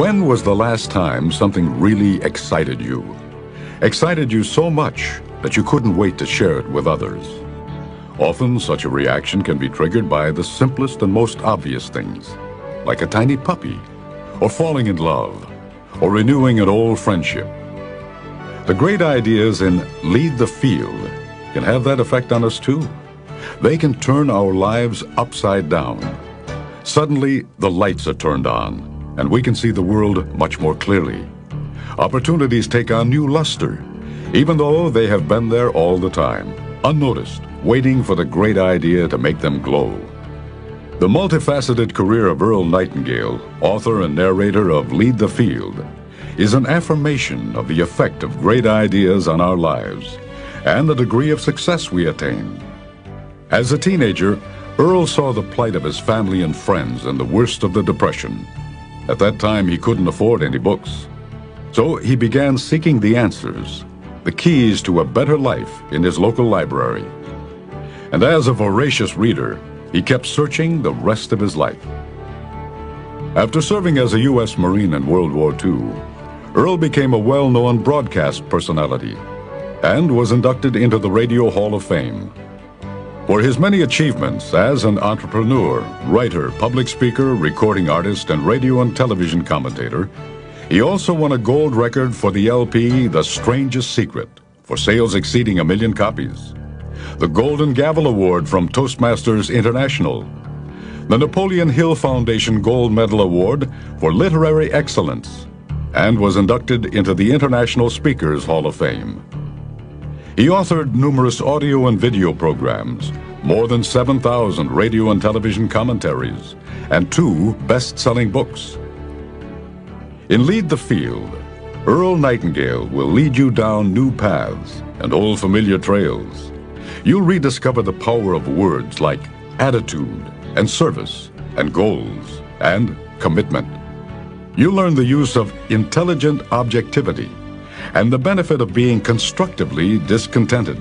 When was the last time something really excited you? Excited you so much that you couldn't wait to share it with others? Often, such a reaction can be triggered by the simplest and most obvious things, like a tiny puppy, or falling in love, or renewing an old friendship. The great ideas in Lead the Field can have that effect on us too. They can turn our lives upside down. Suddenly, the lights are turned on, and we can see the world much more clearly. Opportunities take on new luster, even though they have been there all the time, unnoticed, waiting for the great idea to make them glow. The multifaceted career of Earl Nightingale, author and narrator of Lead the Field, is an affirmation of the effect of great ideas on our lives and the degree of success we attain. As a teenager, Earl saw the plight of his family and friends in the worst of the Depression. At that time, he couldn't afford any books. So he began seeking the answers, the keys to a better life in his local library. And as a voracious reader, he kept searching the rest of his life. After serving as a U.S. Marine in World War II, Earl became a well-known broadcast personality and was inducted into the Radio Hall of Fame. For his many achievements as an entrepreneur, writer, public speaker, recording artist, and radio and television commentator, he also won a gold record for the LP The Strangest Secret, for sales exceeding 1 million copies, the Golden Gavel Award from Toastmasters International, the Napoleon Hill Foundation Gold Medal Award for Literary Excellence, and was inducted into the International Speakers Hall of Fame. He authored numerous audio and video programs, more than 7,000 radio and television commentaries, and 2 best-selling books. In Lead the Field, Earl Nightingale will lead you down new paths and old familiar trails. You'll rediscover the power of words like attitude and service and goals and commitment. You'll learn the use of intelligent objectivity and the benefit of being constructively discontented.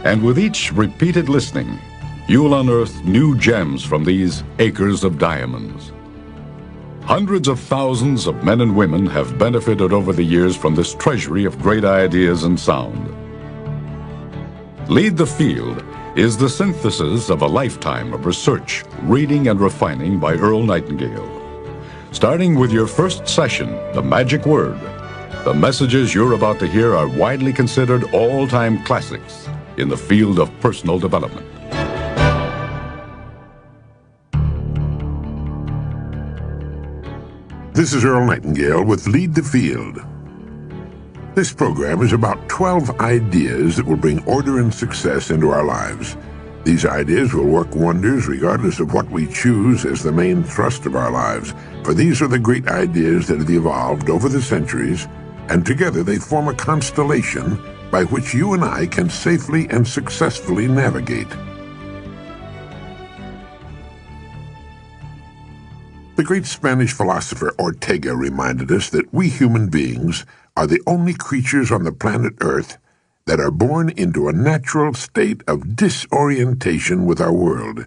And with each repeated listening, you'll unearth new gems from these acres of diamonds. Hundreds of thousands of men and women have benefited over the years from this treasury of great ideas and sound. Lead the Field is the synthesis of a lifetime of research, reading, and refining by Earl Nightingale. Starting with your first session, The Magic Word, the messages you're about to hear are widely considered all-time classics in the field of personal development. This is Earl Nightingale with Lead the Field. This program is about 12 ideas that will bring order and success into our lives. These ideas will work wonders regardless of what we choose as the main thrust of our lives, for these are the great ideas that have evolved over the centuries, and together they form a constellation by which you and I can safely and successfully navigate. The great Spanish philosopher Ortega reminded us that we human beings are the only creatures on the planet Earth that are born into a natural state of disorientation with our world.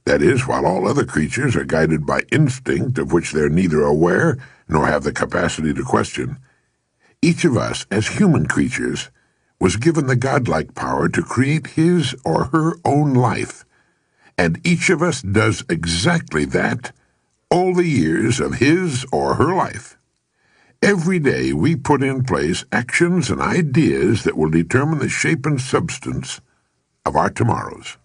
That is, while all other creatures are guided by instinct of which they're neither aware nor have the capacity to question, each of us, as human creatures, was given the godlike power to create his or her own life. And each of us does exactly that all the years of his or her life. Every day we put in place actions and ideas that will determine the shape and substance of our tomorrows.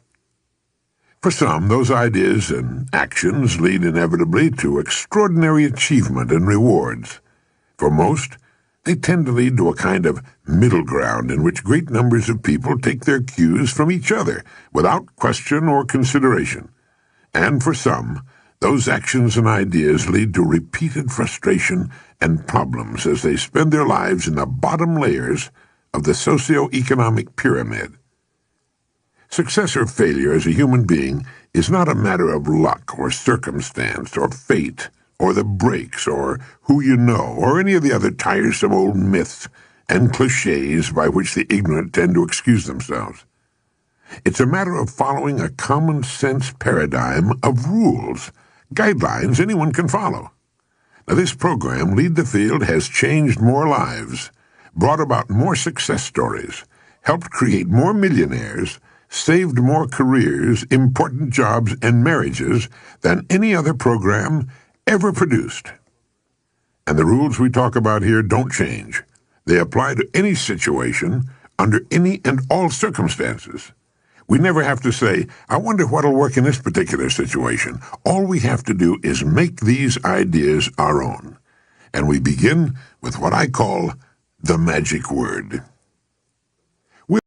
For some, those ideas and actions lead inevitably to extraordinary achievement and rewards. For most, they tend to lead to a kind of middle ground in which great numbers of people take their cues from each other without question or consideration. And for some, those actions and ideas lead to repeated frustration and problems as they spend their lives in the bottom layers of the socio-economic pyramid. Success or failure as a human being is not a matter of luck or circumstance or fate or the breaks or who you know or any of the other tiresome old myths and cliches by which the ignorant tend to excuse themselves. It's a matter of following a common-sense paradigm of rules, guidelines anyone can follow. Now, this program, Lead the Field, has changed more lives, brought about more success stories, helped create more millionaires, saved more careers, important jobs, and marriages than any other program ever produced. And the rules we talk about here don't change. They apply to any situation, under any and all circumstances. We never have to say, I wonder what'll work in this particular situation. All we have to do is make these ideas our own. And we begin with what I call the magic word.